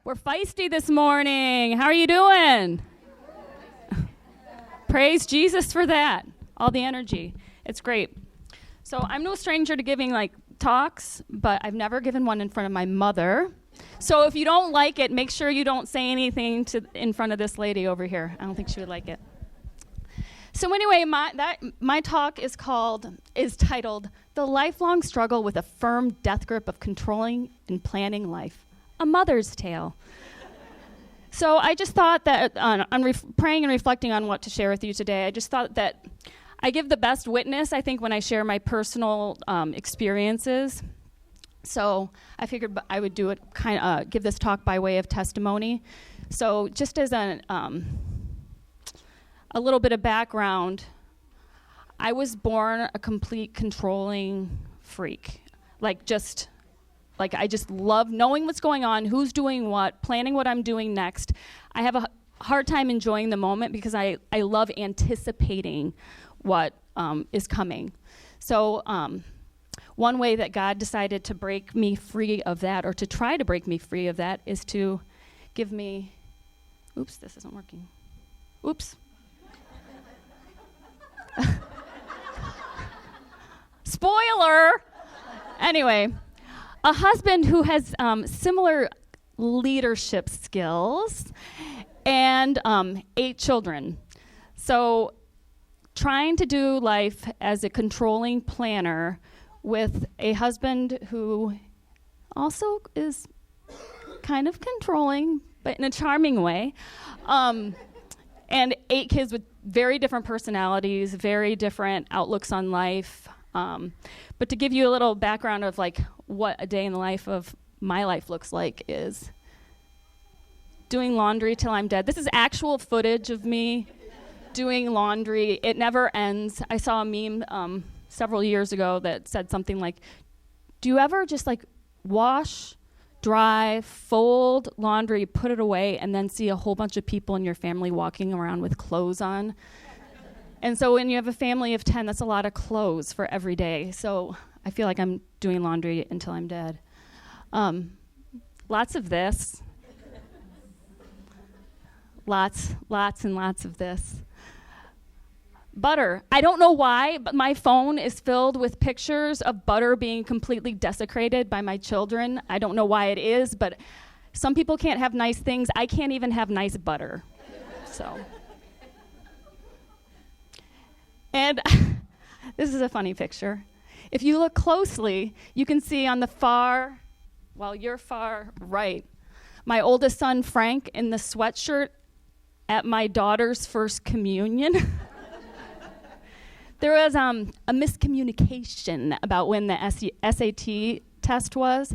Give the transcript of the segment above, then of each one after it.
We're feisty this morning. How are you doing? Praise Jesus for that. All the energy. It's great. So I'm no stranger to giving talks, but I've never given one in front of my mother. So if you don't like it, make sure you don't say anything in front of this lady over here. I don't think she would like it. So anyway, my talk is titled "The Lifelong Struggle with a Firm Death Grip of Controlling and Planning Life: A Mother's Tale." So I just thought that praying and reflecting on what to share with you today, I just thought that I give the best witness, I think, when I share my personal experiences. So I figured I would do it give this talk by way of testimony. So just as a little bit of background, I was born a complete controlling freak. I just love knowing what's going on, who's doing what, planning what I'm doing next. I have a hard time enjoying the moment because I love anticipating what is coming. So one way that God decided to break me free of that, or to try to break me free of that, is to give me, oops, this isn't working. Oops. Spoiler! Anyway, a husband who has similar leadership skills and 8 children. So trying to do life as a controlling planner with a husband who also is kind of controlling, but in a charming way, and 8 kids with very different personalities, very different outlooks on life. But to give you a little background of what a day in the life of my life looks like is doing laundry till I'm dead. This is actual footage of me doing laundry. It never ends. I saw a meme several years ago that said something like, do you ever just wash, dry, fold laundry, put it away, and then see a whole bunch of people in your family walking around with clothes on? And so when you have a family of 10, that's a lot of clothes for every day. So I feel like I'm doing laundry until I'm dead. Lots of this. Lots and lots of this. Butter. I don't know why, but my phone is filled with pictures of butter being completely desecrated by my children. I don't know why it is, but some people can't have nice things. I can't even have nice butter. So. And this is a funny picture. If you look closely, you can see on your far right, my oldest son, Frank, in the sweatshirt at my daughter's first communion. There was a miscommunication about when the SAT test was.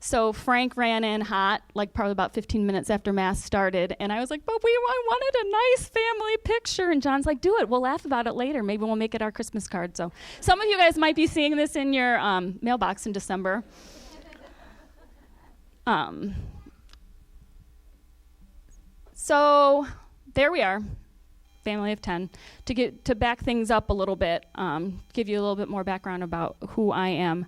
So Frank ran in hot, probably about 15 minutes after Mass started, and I was like, but I wanted a nice family picture. And John's like, do it. We'll laugh about it later. Maybe we'll make it our Christmas card. So some of you guys might be seeing this in your mailbox in December. So there we are, family of 10. To back things up a little bit, give you a little bit more background about who I am.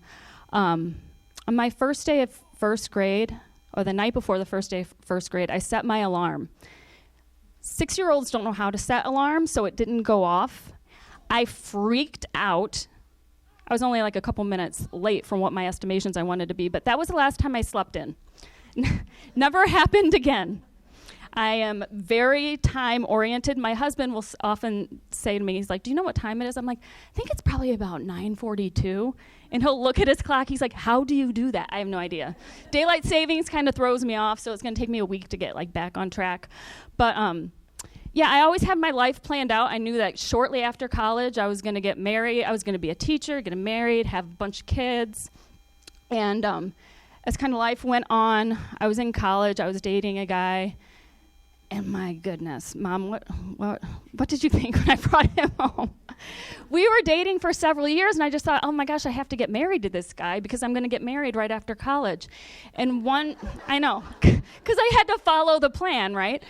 On my first day of first grade, or the night before the first day of first grade, I set my alarm. 6-year-olds don't know how to set alarms, so it didn't go off. I freaked out. I was only a couple minutes late from what my estimations I wanted to be, but that was the last time I slept in. Never happened again. I am very time-oriented. My husband will often say to me, he's like, do you know what time it is? I'm like, I think it's probably about 9:42. And he'll look at his clock. He's like, how do you do that? I have no idea. Daylight savings kind of throws me off, so it's going to take me a week to get back on track. But I always had my life planned out. I knew that shortly after college, I was going to get married. I was going to be a teacher, get married, have a bunch of kids. And as kind of life went on, I was in college. I was dating a guy. And my goodness, Mom, what did you think when I brought him home? We were dating for several years, and I just thought, oh my gosh, I have to get married to this guy because I'm going to get married right after college. And I know, because I had to follow the plan, right?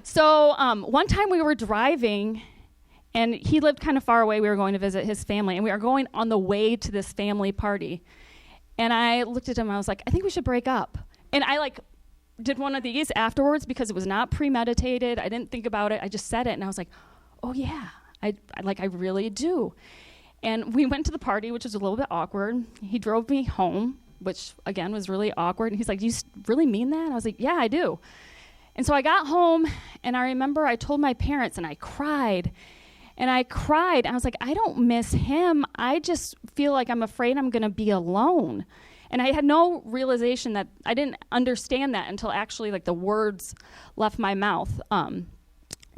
So one time we were driving, and he lived kind of far away. We were going to visit his family, and we were going on the way to this family party. And I looked at him, and I was like, I think we should break up. And I did one of these afterwards because it was not premeditated. I didn't think about it. I just said it, and I was like, oh, yeah, I really do. And we went to the party, which was a little bit awkward. He drove me home, which, again, was really awkward. And he's like, do you really mean that? I was like, yeah, I do. And so I got home, and I remember I told my parents, and I cried. And I cried. I was like, I don't miss him. I just feel like I'm afraid I'm going to be alone. And I had no realization that I didn't understand that until actually like the words left my mouth.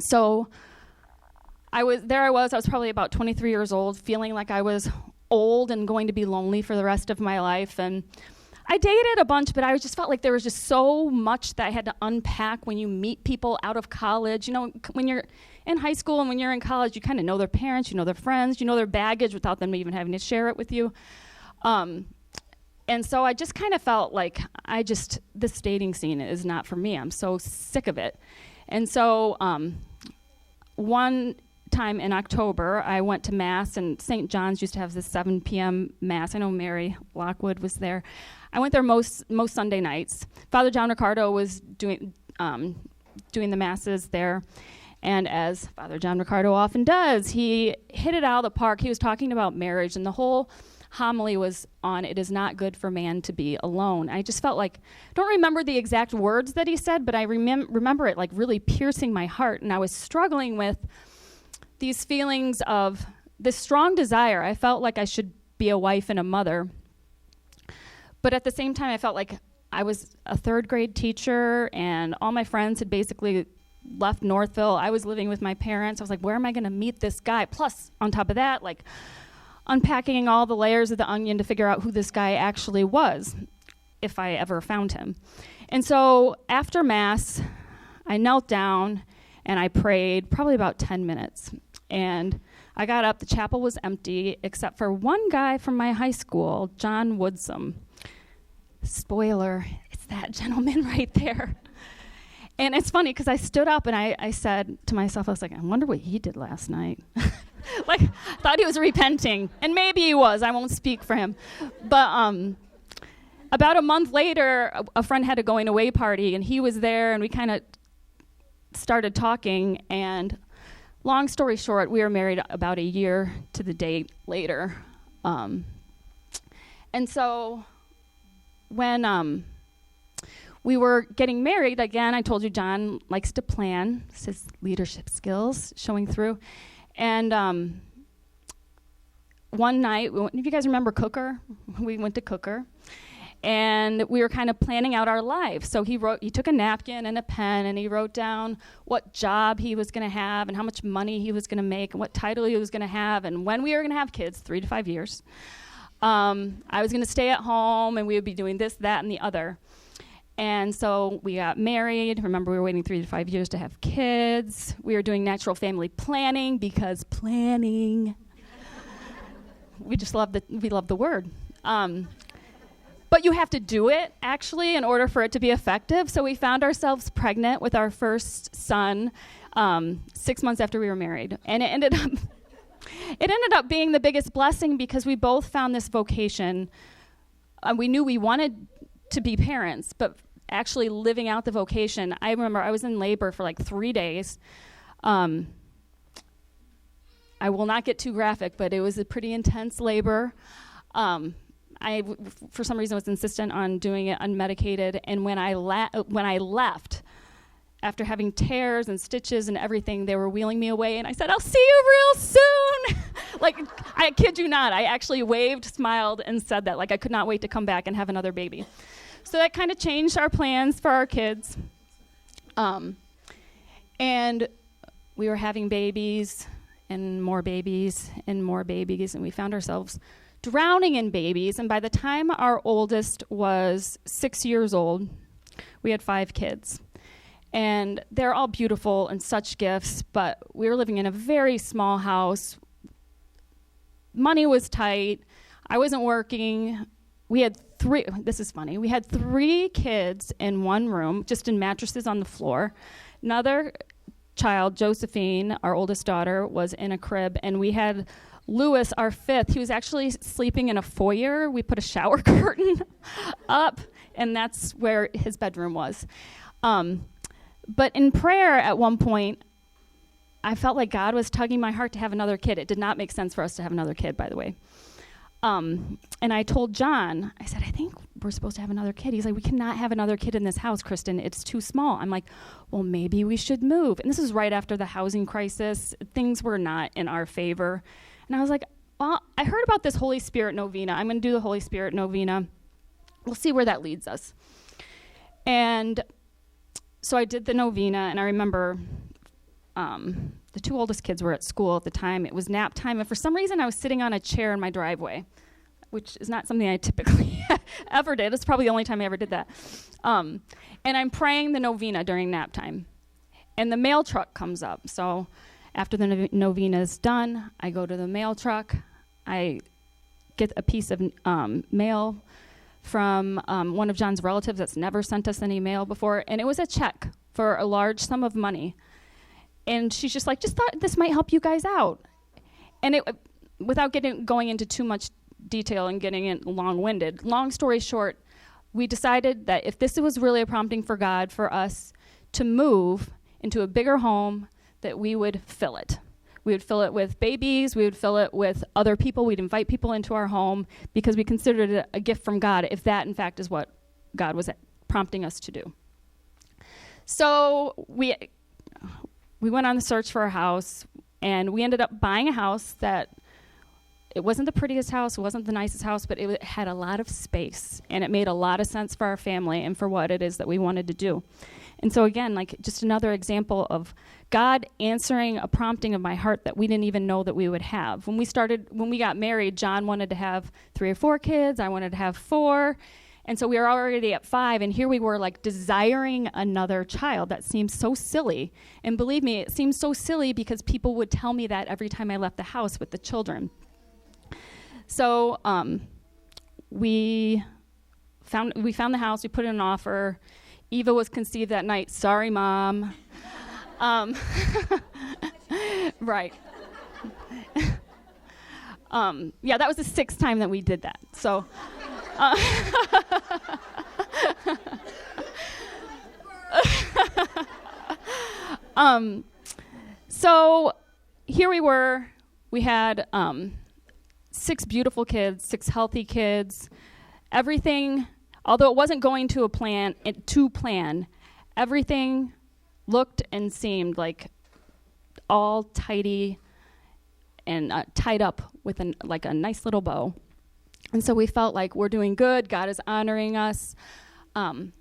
So I was probably about 23 years old, feeling like I was old and going to be lonely for the rest of my life. And I dated a bunch, but I just felt like there was just so much that I had to unpack when you meet people out of college. You know, when you're in high school and when you're in college, you kind of know their parents, you know their friends, you know their baggage without them even having to share it with you. And so I just kind of felt like this dating scene is not for me. I'm so sick of it. And so one time in October, I went to Mass, and St. John's used to have this 7 p.m. Mass. I know Mary Lockwood was there. I went there most Sunday nights. Father John Ricardo was doing the Masses there. And as Father John Ricardo often does, he hit it out of the park. He was talking about marriage, and the whole homily was on, it is not good for man to be alone. I just felt like, I don't remember the exact words that he said, but I remember it like really piercing my heart. And I was struggling with these feelings of this strong desire. I felt like I should be a wife and a mother. But at the same time, I felt like I was a third grade teacher, and all my friends had basically left Northville. I was living with my parents. I was like, where am I going to meet this guy? Plus, on top of that, like, unpacking all the layers of the onion to figure out who this guy actually was, if I ever found him. And so after Mass, I knelt down and I prayed probably about 10 minutes. And I got up, the chapel was empty, except for one guy from my high school, John Woodsum. Spoiler, it's that gentleman right there. And it's funny because I stood up and I said to myself, I was like, I wonder what he did last night. Like, I thought he was repenting, and maybe he was. I won't speak for him. But about a month later, a friend had a going away party, and he was there, and we kind of started talking. And long story short, we were married about a year to the date later. And so when we were getting married, again, I told you John likes to plan. It's his leadership skills showing through. And one night, if you guys remember Cooker, we went to Cooker, and we were kind of planning out our lives. So he took a napkin and a pen, and he wrote down what job he was going to have and how much money he was going to make and what title he was going to have and when we were going to have kids, 3 to 5 years. I was going to stay at home, and we would be doing this, that, and the other. And so we got married. Remember, we were waiting 3 to 5 years to have kids. We were doing natural family planning because planning. We love the word. But you have to do it, actually, in order for it to be effective. So we found ourselves pregnant with our first son 6 months after we were married. And it ended up being the biggest blessing because we both found this vocation. We knew we wanted to be parents, but actually living out the vocation. I remember I was in labor for like 3 days. I will not get too graphic, but it was a pretty intense labor. I, for some reason, was insistent on doing it unmedicated, and when I left, after having tears and stitches and everything, they were wheeling me away, and I said, I'll see you real soon. Like, I kid you not, I actually waved, smiled, and said that. Like, I could not wait to come back and have another baby. So that kind of changed our plans for our kids. And we were having babies, and more babies, and more babies, and we found ourselves drowning in babies. And by the time our oldest was 6 years old, we had 5 kids. And they're all beautiful and such gifts, but we were living in a very small house. Money was tight. I wasn't working. We had 3, this is funny, we had 3 kids in one room, just in mattresses on the floor. Another child, Josephine, our oldest daughter, was in a crib, and we had Lewis, our 5th. He was actually sleeping in a foyer. We put a shower curtain up. and that's where his bedroom was. But in prayer at one point, I felt like God was tugging my heart to have another kid. It did not make sense for us to have another kid, by the way. And I told John, I said, I think we're supposed to have another kid. He's like, we cannot have another kid in this house, Kristen. It's too small. I'm like, well, maybe we should move. And this was right after the housing crisis. Things were not in our favor. And I was like, well, I heard about this Holy Spirit novena. I'm going to do the Holy Spirit novena. We'll see where that leads us. And so I did the novena, and I remember the two oldest kids were at school at the time. It was nap time, and for some reason I was sitting on a chair in my driveway, which is not something I typically ever did. It's probably the only time I ever did that. And I'm praying the novena during nap time, and the mail truck comes up. So after the novena is done, I go to the mail truck. I get a piece of mail from one of John's relatives that's never sent us any mail before, and it was a check for a large sum of money. And she's just like, just thought this might help you guys out. And it, without going into too much detail and getting it long-winded, long story short, we decided that if this was really a prompting for God for us to move into a bigger home, that we would fill it. We would fill it with babies. We would fill it with other people. We'd invite people into our home because we considered it a gift from God, if that, in fact, is what God was prompting us to do. So we went on the search for a house, and we ended up buying a house that it wasn't the prettiest house, it wasn't the nicest house, but it had a lot of space, and it made a lot of sense for our family and for what it is that we wanted to do. And so again, like just another example of God answering a prompting of my heart that we didn't even know that we would have. When we got married, John wanted to have 3 or 4 kids, I wanted to have 4. And so we were already at 5, and here we were like desiring another child. That seems so silly. And believe me, it seems so silly because people would tell me that every time I left the house with the children. So we found the house, we put in an offer. Eva was conceived that night. Sorry, Mom. Right. Yeah, that was the 6th time that we did that. So. So here we were. We had 6 beautiful kids, 6 healthy kids. Everything, although it wasn't going to plan, everything looked and seemed like all tidy and tied up with a nice little bow. And so we felt like we're doing good. God is honoring us. And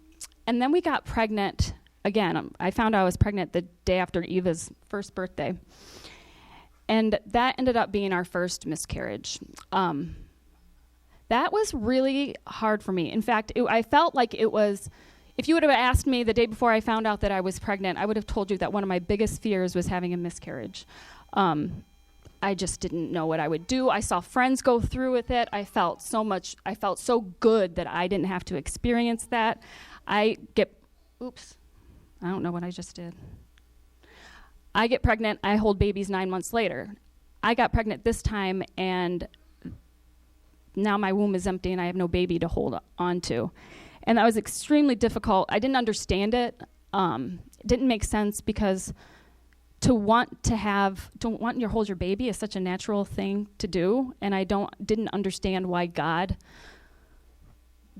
then we got pregnant again. I found out I was pregnant the day after Eva's first birthday. And that ended up being our first miscarriage. That was really hard for me. In fact, I felt like it was, if you would have asked me the day before I found out that I was pregnant, I would have told you that one of my biggest fears was having a miscarriage. I just didn't know what I would do. I saw friends go through with it. I felt so good that I didn't have to experience that. I don't know what I just did. I get pregnant, I hold babies 9 months later. I got pregnant this time, and now my womb is empty and I have no baby to hold on to. And that was extremely difficult. I didn't understand it. It didn't make sense because to want to hold your baby is such a natural thing to do, and I didn't understand why God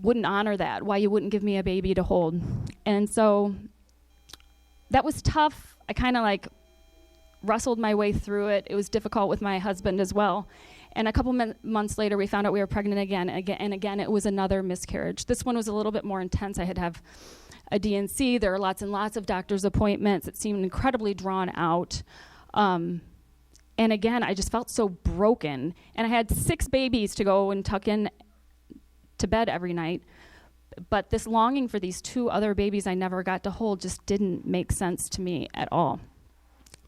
wouldn't honor that, why you wouldn't give me a baby to hold. And so that was tough. I kind of wrestled my way through it. It was difficult with my husband as well. And a couple months later, we found out we were pregnant again, and again, it was another miscarriage. This one was a little bit more intense. I had to have a D&C. There were lots and lots of doctor's appointments. It seemed incredibly drawn out. And again, I just felt so broken. And I had 6 babies to go and tuck in to bed every night. But this longing for these 2 other babies I never got to hold just didn't make sense to me at all.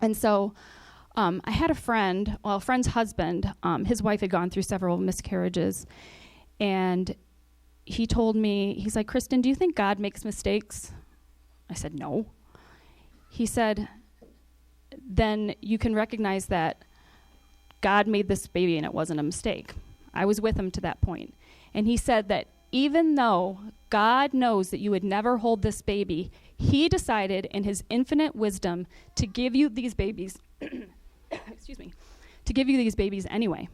And so I had a friend's husband, his wife had gone through several miscarriages, and he told me, he's like, Kristen, do you think God makes mistakes? I said, no. He said, then you can recognize that God made this baby and it wasn't a mistake. I was with him to that point. And he said that even though God knows that you would never hold this baby, he decided in his infinite wisdom to give you these babies, excuse me, to give you these babies anyway.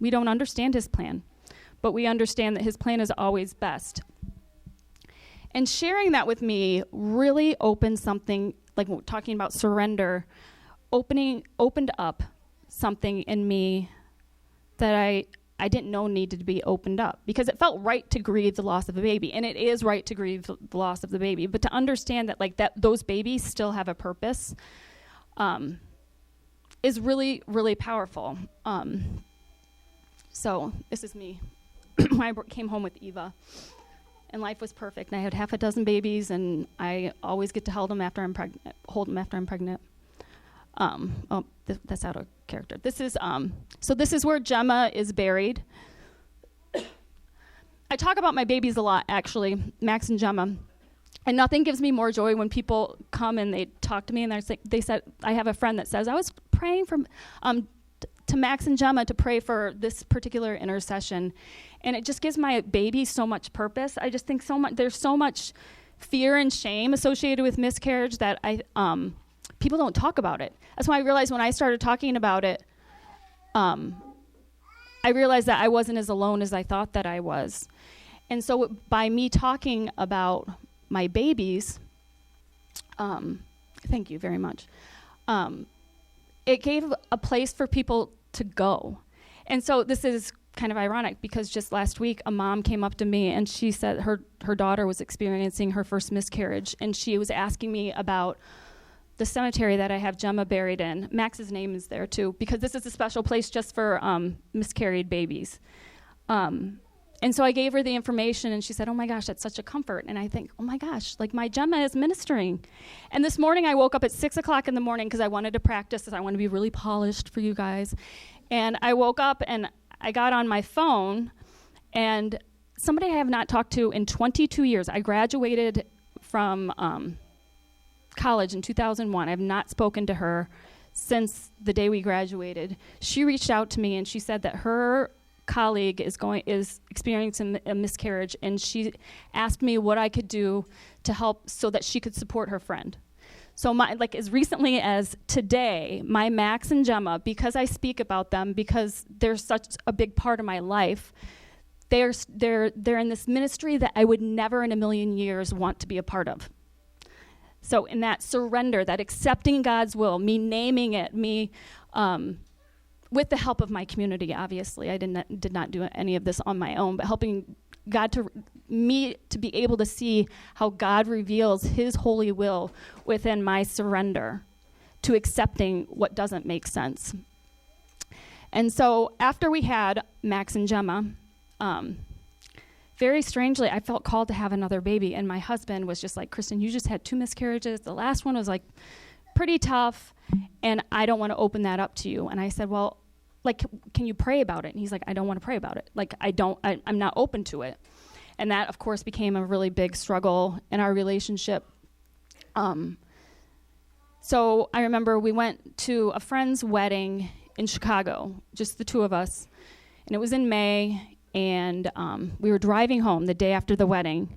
We don't understand his plan, but we understand that his plan is always best. And sharing that with me really opened something, like talking about surrender, opened up something in me that I didn't know needed to be opened up, because it felt right to grieve the loss of a baby, and it is right to grieve the loss of the baby, but to understand that those babies still have a purpose is really, really powerful. So this is me when I came home with Eva, and life was perfect, and I had half a dozen babies, and I always get to hold them after I'm pregnant. That's out of character. This is this is where Gemma is buried. I talk about my babies a lot, actually, Max and Gemma, and nothing gives me more joy when people come and they talk to me, and they said, I have a friend that says, I was praying for to Max and Gemma to pray for this particular intercession, and it just gives my baby so much purpose. I just think there's so much fear and shame associated with miscarriage that people don't talk about it. That's why I realized when I started talking about it, I realized that I wasn't as alone as I thought that I was. And so by me talking about my babies, thank you very much, it gave a place for people to go. And so this is kind of ironic, because just last week a mom came up to me and she said her daughter was experiencing her first miscarriage, and she was asking me about the cemetery that I have Gemma buried in. Max's name is there too, because this is a special place just for miscarried babies. And so I gave her the information, and she said, oh my gosh, that's such a comfort. And I think, oh my gosh, my Gemma is ministering. And this morning I woke up at 6 o'clock in the morning because I wanted to practice, I want to be really polished for you guys. And I woke up and I got on my phone, and somebody I have not talked to in 22 years. I graduated from college in 2001. I have not spoken to her since the day we graduated. She reached out to me and she said that her colleague is experiencing a miscarriage, and she asked me what I could do to help so that she could support her friend. So as recently as today, my Max and Gemma, because I speak about them, because they're such a big part of my life, they're in this ministry that I would never in a million years want to be a part of. So in that surrender, that accepting God's will, me naming it, me with the help of my community, obviously. I did not do any of this on my own, but helping God to be able to see how God reveals his holy will within my surrender to accepting what doesn't make sense. And so after we had Max and Gemma, very strangely, I felt called to have another baby, and my husband was just like, Kristen, you just had 2 miscarriages. The last one was pretty tough, and I don't want to open that up to you. And I said, well, can you pray about it? And he's like, I don't want to pray about it. I'm not open to it. And that, of course, became a really big struggle in our relationship. So I remember we went to a friend's wedding in Chicago, just the 2 of us, and it was in May, and we were driving home the day after the wedding,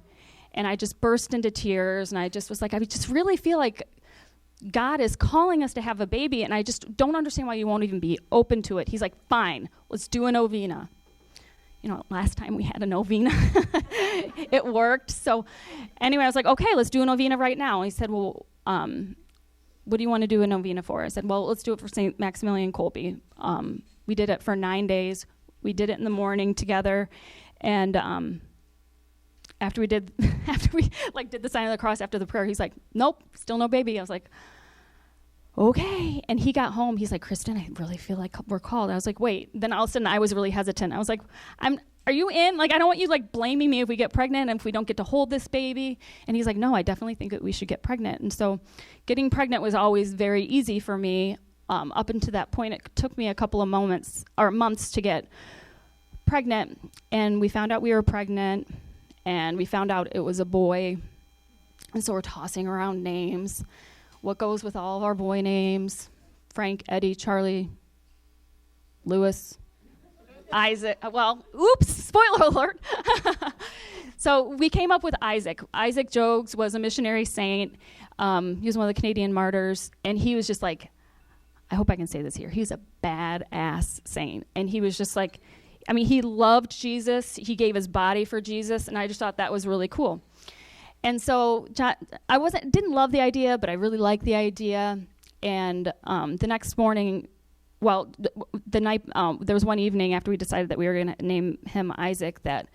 and I just burst into tears, and I just was like, I just really feel like God is calling us to have a baby, and I just don't understand why you won't even be open to it. He's like, fine, let's do a novena. Last time we had a novena, it worked. So anyway, I was like, okay, let's do a novena right now. And he said, well, what do you want to do a novena for? I said, well, let's do it for St. Maximilian Kolbe. We did it for 9 days. We did it in the morning together, and after we did the sign of the cross after the prayer, he's like, nope, still no baby. I was like, okay. And he got home. He's like, Kristen, I really feel like we're called. I was like, wait. Then all of a sudden I was really hesitant. I was like, are you in? I don't want you blaming me if we get pregnant and if we don't get to hold this baby. And he's like, no, I definitely think that we should get pregnant. And so getting pregnant was always very easy for me. Up until that point, it took me a couple of months to get pregnant. And we found out we were pregnant. And we found out it was a boy. And so we're tossing around names. What goes with all of our boy names? Frank, Eddie, Charlie, Lewis, Isaac. Well, oops, spoiler alert. So we came up with Isaac. Isaac Jogues was a missionary saint. He was one of the Canadian martyrs, and he was just like, I hope I can say this here, he's a badass saint. And he was just like, I mean, he loved Jesus. He gave his body for Jesus, and I just thought that was really cool. And so I didn't love the idea, but I really liked the idea. And the next morning, well, the night, there was one evening after we decided that we were going to name him Isaac that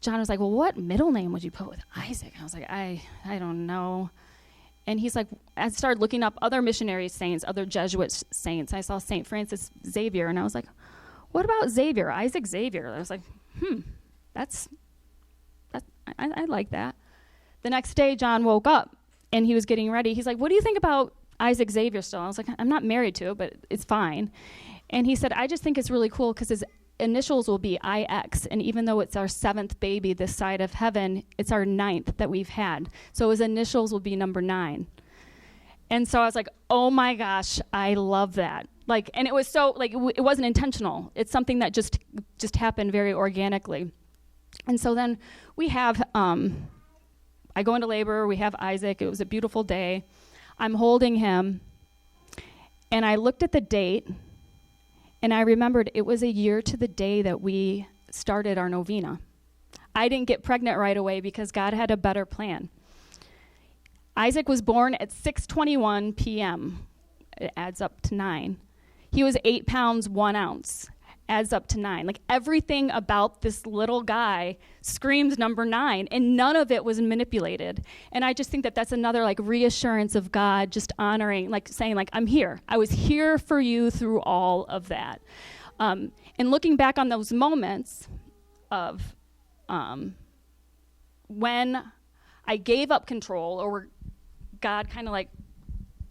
John was like, well, what middle name would you put with Isaac? And I was like, I don't know. And he's like, I started looking up other missionary saints, other Jesuit saints. I saw St. Francis Xavier, and I was like, what about Xavier, Isaac Xavier? I was like, I like that. The next day, John woke up, and he was getting ready. He's like, what do you think about Isaac Xavier still? I was like, I'm not married to it, but it's fine. And he said, I just think it's really cool because his initials will be IX, and even though it's our 7th baby this side of heaven, it's our 9th that we've had. So his initials will be number 9. And so I was like, oh my gosh, I love that. Like, and it was so, like, it wasn't intentional. It's something that just happened very organically. And so then we have, I go into labor, we have Isaac, it was a beautiful day. I'm holding him, and I looked at the date, and I remembered it was a year to the day that we started our novena. I didn't get pregnant right away because God had a better plan. Isaac was born at 6:21 p.m. It adds up to 9. He was 8 pounds, 1 ounce. Adds up to 9. Like, everything about this little guy screams number 9, and none of it was manipulated. And I just think that that's another, like, reassurance of God just honoring, like, saying, like, I'm here. I was here for you through all of that. And looking back on those moments of when I gave up control, or God kind of, like,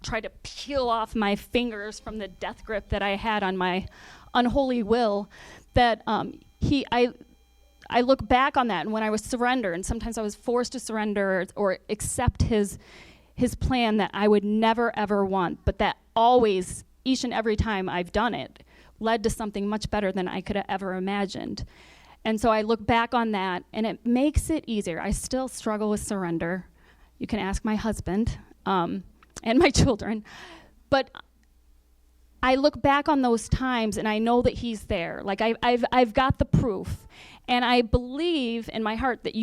tried to peel off my fingers from the death grip that I had on my unholy will, that I look back on that, and when I was surrendered, and sometimes I was forced to surrender or accept his plan that I would never ever want, but that always, each and every time I've done it, led to something much better than I could have ever imagined. And so I look back on that, and it makes it easier. I still struggle with surrender. You can ask my husband and my children, but I look back on those times, and I know that he's there. Like, I've got the proof, and I believe in my heart that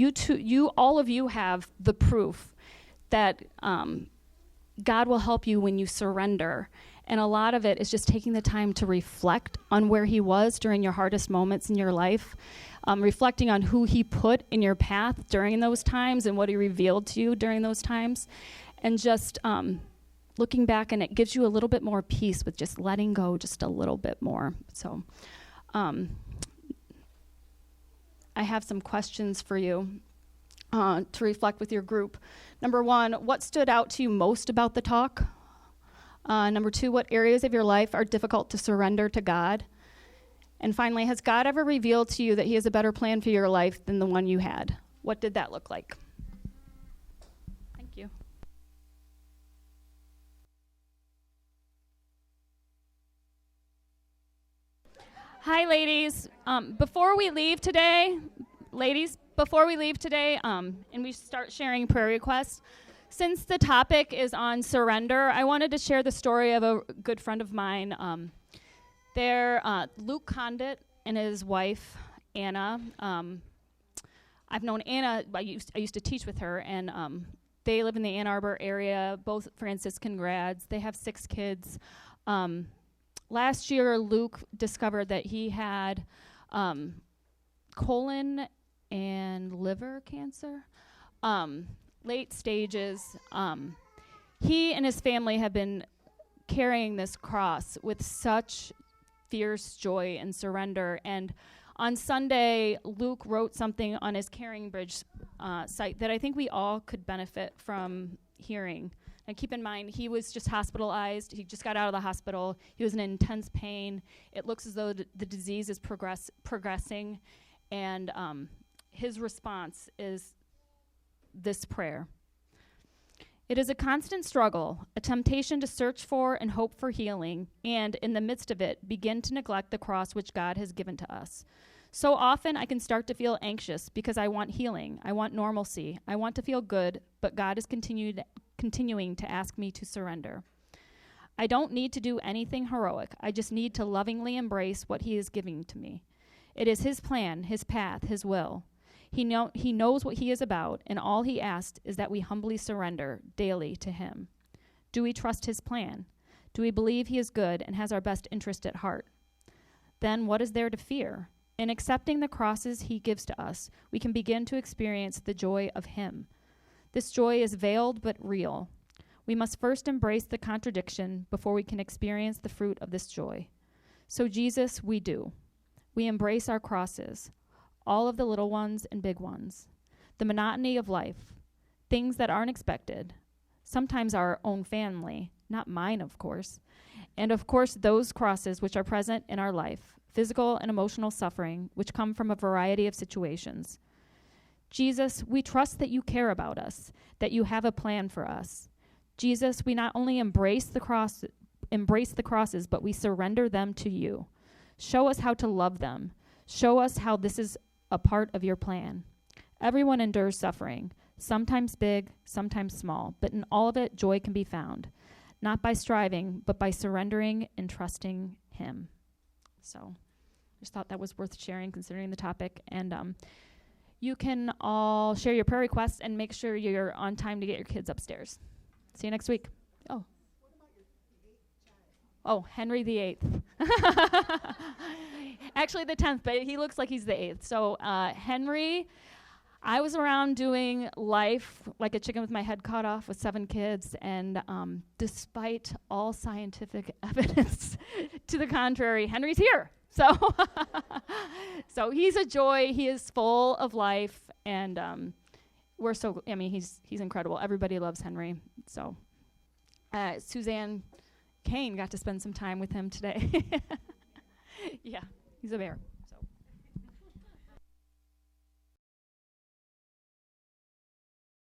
all of you have the proof that God will help you when you surrender. And a lot of it is just taking the time to reflect on where he was during your hardest moments in your life, reflecting on who he put in your path during those times and what he revealed to you during those times, and just looking back, and it gives you a little bit more peace with just letting go just a little bit more. So I have some questions for you to reflect with your group. Number 1, what stood out to you most about the talk? Number 2, what areas of your life are difficult to surrender to God? And finally, has God ever revealed to you that he has a better plan for your life than the one you had? What did that look like? Thank you. Hi, ladies. Before we leave today, and we start sharing prayer requests, since the topic is on surrender, I wanted to share the story of a good friend of mine. Luke Condit and his wife, Anna. I've known Anna, I used to teach with her, and they live in the Ann Arbor area, both Franciscan grads. They have 6 kids. Last year, Luke discovered that he had colon and liver cancer, late stages. He and his family have been carrying this cross with such fierce joy and surrender. And on Sunday, Luke wrote something on his Caring Bridge site that I think we all could benefit from hearing. And keep in mind, he was just hospitalized. He just got out of the hospital. He was in intense pain. It looks as though the disease is progressing. And his response is this prayer. It is a constant struggle, a temptation to search for and hope for healing, and in the midst of it, begin to neglect the cross which God has given to us. So often I can start to feel anxious because I want healing. I want normalcy. I want to feel good, but God is continuing to ask me to surrender. I don't need to do anything heroic. I just need to lovingly embrace what he is giving to me. It is his plan, his path, his will. He knows what he is about, and all he asks is that we humbly surrender daily to him. Do we trust his plan? Do we believe he is good and has our best interest at heart? Then what is there to fear? In accepting the crosses he gives to us, we can begin to experience the joy of him. This joy is veiled but real. We must first embrace the contradiction before we can experience the fruit of this joy. So Jesus, we do. We embrace our crosses, all of the little ones and big ones, the monotony of life, things that aren't expected, sometimes our own family, not mine, of course, and of course those crosses which are present in our life, physical and emotional suffering, which come from a variety of situations. Jesus, we trust that you care about us, that you have a plan for us. Jesus, we not only embrace the crosses, but we surrender them to you. Show us how to love them. Show us how this is a part of your plan. Everyone endures suffering, sometimes big, sometimes small, but in all of it, joy can be found, not by striving, but by surrendering and trusting him. So just thought that was worth sharing considering the topic. And you can all share your prayer requests and make sure you're on time to get your kids upstairs. See you next week. Oh. Oh, Henry the 8th. Actually the 10th, but he looks like he's the 8th. So Henry, I was around doing life like a chicken with my head cut off with 7 kids, and despite all scientific evidence to the contrary, Henry's here. So so he's a joy. He is full of life, and he's incredible. Everybody loves Henry. So Suzanne Kane got to spend some time with him today. Yeah, he's a bear.